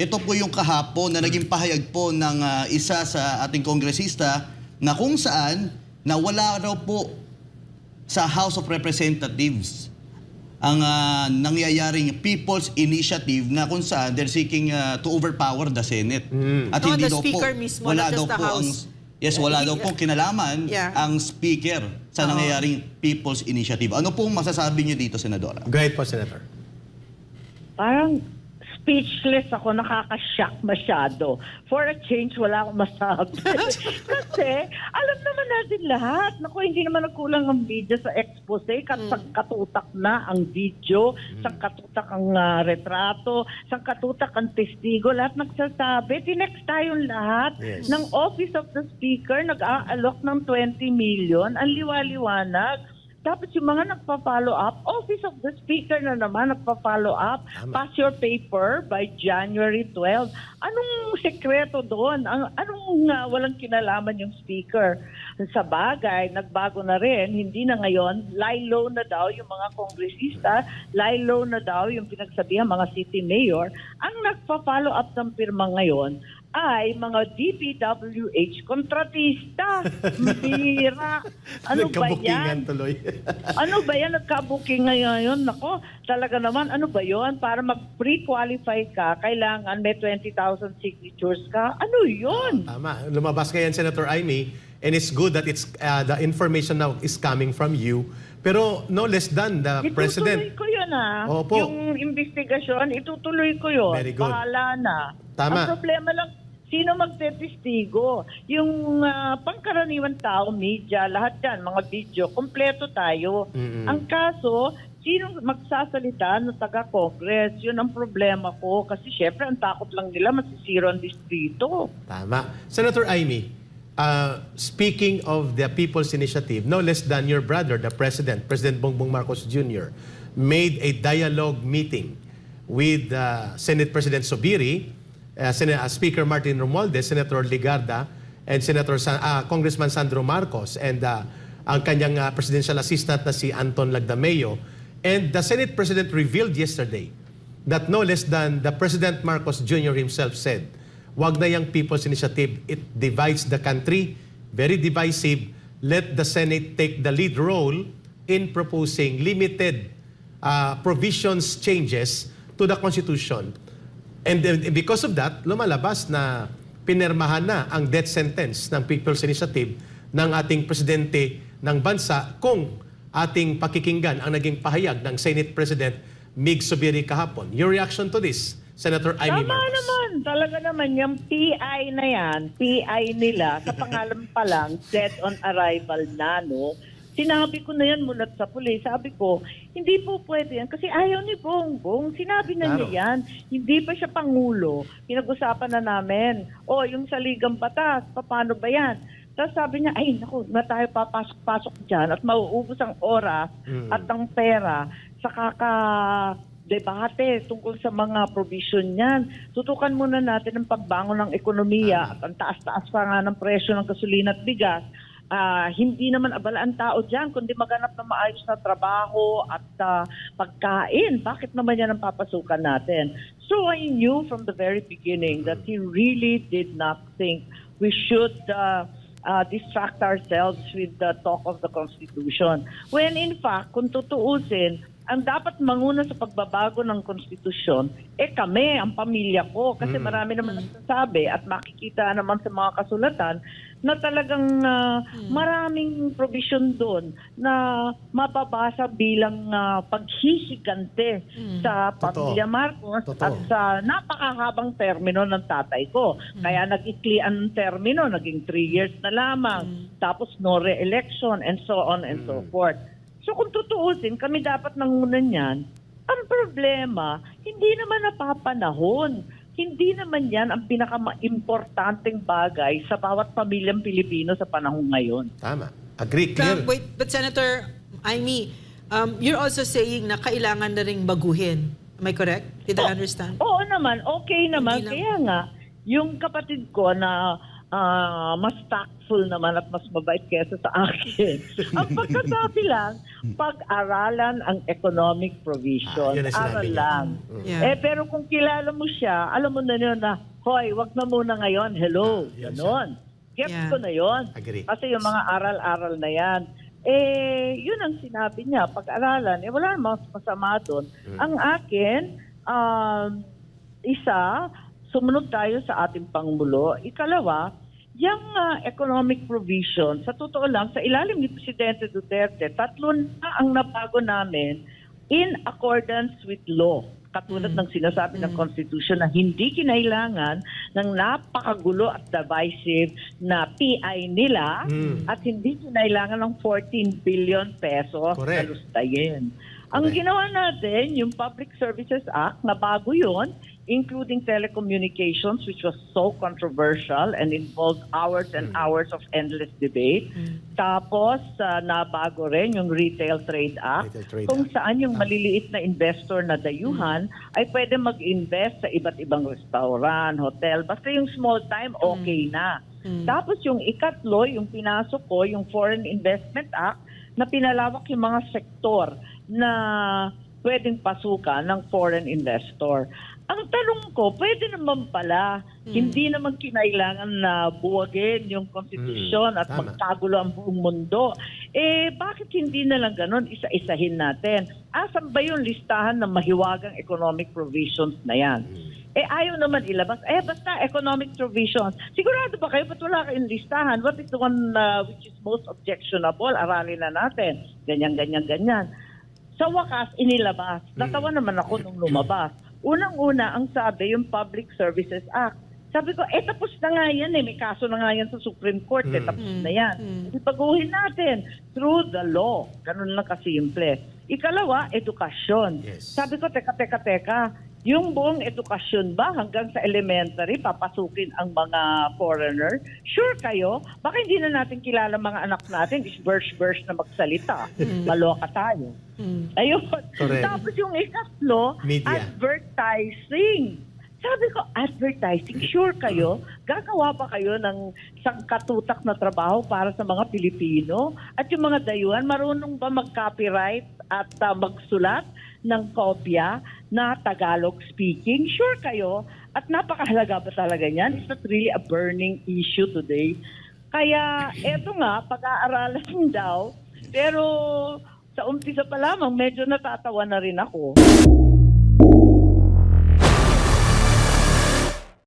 ito po yung kahapon na naging pahayag po ng isa sa ating kongresista na kung saan na wala raw po sa House of Representatives ang nangyayaring People's Initiative na kung saan they're seeking to overpower the Senate. At No, hindi the daw po, speaker mismo, wala not daw just the po ang, House. wala daw po kinalaman ang speaker sa nangyayaring People's Initiative. Ano pong masasabi niyo dito, Senadora? Go ahead po, Senator. Parang speechless ako, nakaka-shock masyado. For a change, wala akong masabi. Kasi, alam naman natin lahat. Naku, hindi naman nagkulang ang video sa expose. Katutak na ang video, katutak ang retrato, katutak ang testigo. Lahat nagsasabi. Tinext tayong lahat ng Office of the Speaker, nag-aalok ng 20 million. Ang liwa-liwanag. Tapos yung mga nagpa-follow up, Office of the Speaker na naman nagpa-follow up. Pass your paper by January 12. Anong sekreto doon? Anong walang kinalaman yung Speaker? Sa bagay, nagbago na rin. Hindi na ngayon, lie low na daw yung mga kongresista, lie low na daw yung pinagsabihan mga city mayor. Ang nagpa-follow up ng pirma ngayon ay mga DPWH kontratista. Bira. Ano ba yan? Tuloy. Ano ba yan? Nagka-booking ngayon. Nako, talaga naman, ano ba yon? Para mag-pre-qualify ka, kailangan may 20,000 signatures ka. Ano yun? Tama. Lumabas ka yan, Senator Amy, and it's good that it's the information now is coming from you. Pero no less than the President. Itutuloy ko yun Opo. Yung investigasyon, itutuloy ko yun. Very good. Bahala na. Tama. Ang problema lang, sino magtestigo? Yung pangkaraniwan tao, media, lahat yan, mga video, kompleto tayo. Ang kaso, sino magsasalita ng taga-Congress? Yun ang problema ko. Kasi syempre, ang takot lang nila, masisiro ang distrito. Tama. Senator Amy, speaking of the People's Initiative, no less than your brother, the President Bongbong Marcos Jr., made a dialogue meeting with Senate President Zubiri, Speaker Martin Romualdez, Senator Ligarda, and Congressman Sandro Marcos, and ang kanyang presidential assistant na si Anton Lagdameo. And the Senate President revealed yesterday that no less than the President Marcos Jr. himself said, wag na yung People's Initiative, it divides the country, very divisive. Let the Senate take the lead role in proposing limited provisions changes to the Constitution. And because of that, lumalabas na pinirmahan na ang death sentence ng People's Initiative ng ating presidente ng bansa kung ating pakikinggan ang naging pahayag ng Senate President Mig Zubiri kahapon. Your reaction to this, Senator Amy Marcos? Tama naman. Talaga naman, yung PI na yan, PI nila, sa pangalan pa lang, dead on arrival na, no? Sinabi ko na yan mula sa pulis. Sabi ko, hindi po pwede yan. Kasi ayaw ni Bongbong. Sinabi na niya yan. Hindi pa siya Pangulo. Pinag-usapan na namin. O, yung sa Ligang Batas, paano ba yan? Tapos sabi niya, ay, naku, na tayo papasok-pasok dyan at mauubos ang oras at ang pera sa debate tungkol sa mga provision niyan. Tutukan muna natin ang pagbangon ng ekonomiya at ang taas-taas pa nga ng presyo ng gasolina at bigas. Hindi naman abala ang tao dyan, kundi maganap na maayos na trabaho at pagkain. Bakit naman yan ang papasukan natin? So I knew from the very beginning that he really did not think we should distract ourselves with the talk of the Constitution. When in fact, kung tutuusin, ang dapat manguna sa pagbabago ng konstitusyon, kami, ang pamilya ko. Kasi marami naman nagsasabi at makikita naman sa mga kasulatan na talagang maraming provision doon na mababasa bilang paghihiganti sa pamilya Marcos at sa napakahabang termino ng tatay ko. Kaya nag-ikli ang termino, naging 3 years na lamang. Tapos no re-election and so on and so forth. So kung tutuusin, kami dapat nangunan yan. Ang problema, hindi naman napapanahon. Hindi naman yan ang pinaka-importanteng bagay sa bawat pamilyang Pilipino sa panahon ngayon. Tama. Agree, clear. Wait, but Senator Amy, you're also saying na kailangan na ring baguhin. Am I correct? Did I understand? Oo naman, okay naman. Kaya nga, yung kapatid ko na mas tactful naman at mas mabait kesa sa akin. Ang pagkasabi lang, pag-aralan ang economic provision. Yun ang sinabi Aral niya. lang. Yeah. Pero kung kilala mo siya, alam mo na yun na, hoy, wag na muna ngayon, hello, Yun ganon. Gets Yeah. ko na yun. Agree. Kasi yung mga aral-aral na yan, yun ang sinabi niya, pag-aralan, wala namang masama doon. Ang akin, isa, sumunod tayo sa ating Pangulo. Ikalawa, yung economic provision, sa totoo lang, sa ilalim ni Presidente Duterte, 3 na ang nabago namin in accordance with law. Katulad ng sinasabi ng Constitution na hindi kinailangan ng napakagulo at divisive na PI nila at hindi kinailangan ng 14 billion pesos na Correct. lustayin. Ang ginawa natin, yung Public Services Act, na bago yun, including telecommunications, which was so controversial and involved hours and hours of endless debate. Tapos, nabago rin yung Retail Trade Act, Retail Trade kung Act. saan yung maliliit na investor na dayuhan ay pwede mag-invest sa iba't ibang restaurant, hotel. Basta yung small time, okay na. Tapos yung ikatlo, yung pinasok ko, yung Foreign Investment Act, na pinalawak yung mga sektor na pwedeng pasukan ng foreign investor. Ang tanong ko, pwede naman pala, hindi naman kinailangan na buwagin yung konstitusyon at Tama. magkagulo ang buong mundo. Bakit hindi na lang ganun, isa-isahin natin? Asan ba yung listahan ng mahiwagang economic provisions na yan? Ayaw naman ilabas. Basta economic provisions. Sigurado ba kayo, ba't wala kayong listahan? What is the one which is most objectionable? Aralin na natin. Ganyan, ganyan, ganyan. Sa wakas, inilabas. Natawa naman ako nung lumabas. Unang-una, ang sabi, yung Public Services Act. Sabi ko, tapos na nga yan eh. May kaso na nga yan sa Supreme Court. Tapos na yan. Ipaguhin natin through the law. Ganun lang kasimple. Ikalawa, edukasyon. Yes. Sabi ko, teka. Yung buong edukasyon ba hanggang sa elementary, papasukin ang mga foreigner? Sure kayo? Baka hindi na natin kilala mga anak natin, is burst na magsalita. Maloka tayo. Ayun. Correct. Tapos yung ikatlo, Media. advertising. Sabi ko, advertising, sure kayo? Gagawa pa kayo ng sangkatutak na trabaho para sa mga Pilipino? At yung mga dayuhan, marunong ba mag-copyright at magsulat ng kopya na Tagalog speaking? Sure kayo? At napakahalaga ba talaga niyan? It's not really a burning issue today. Kaya eto nga, pag-aaralan daw, pero sa umpisa pa lamang, medyo natatawa na rin ako.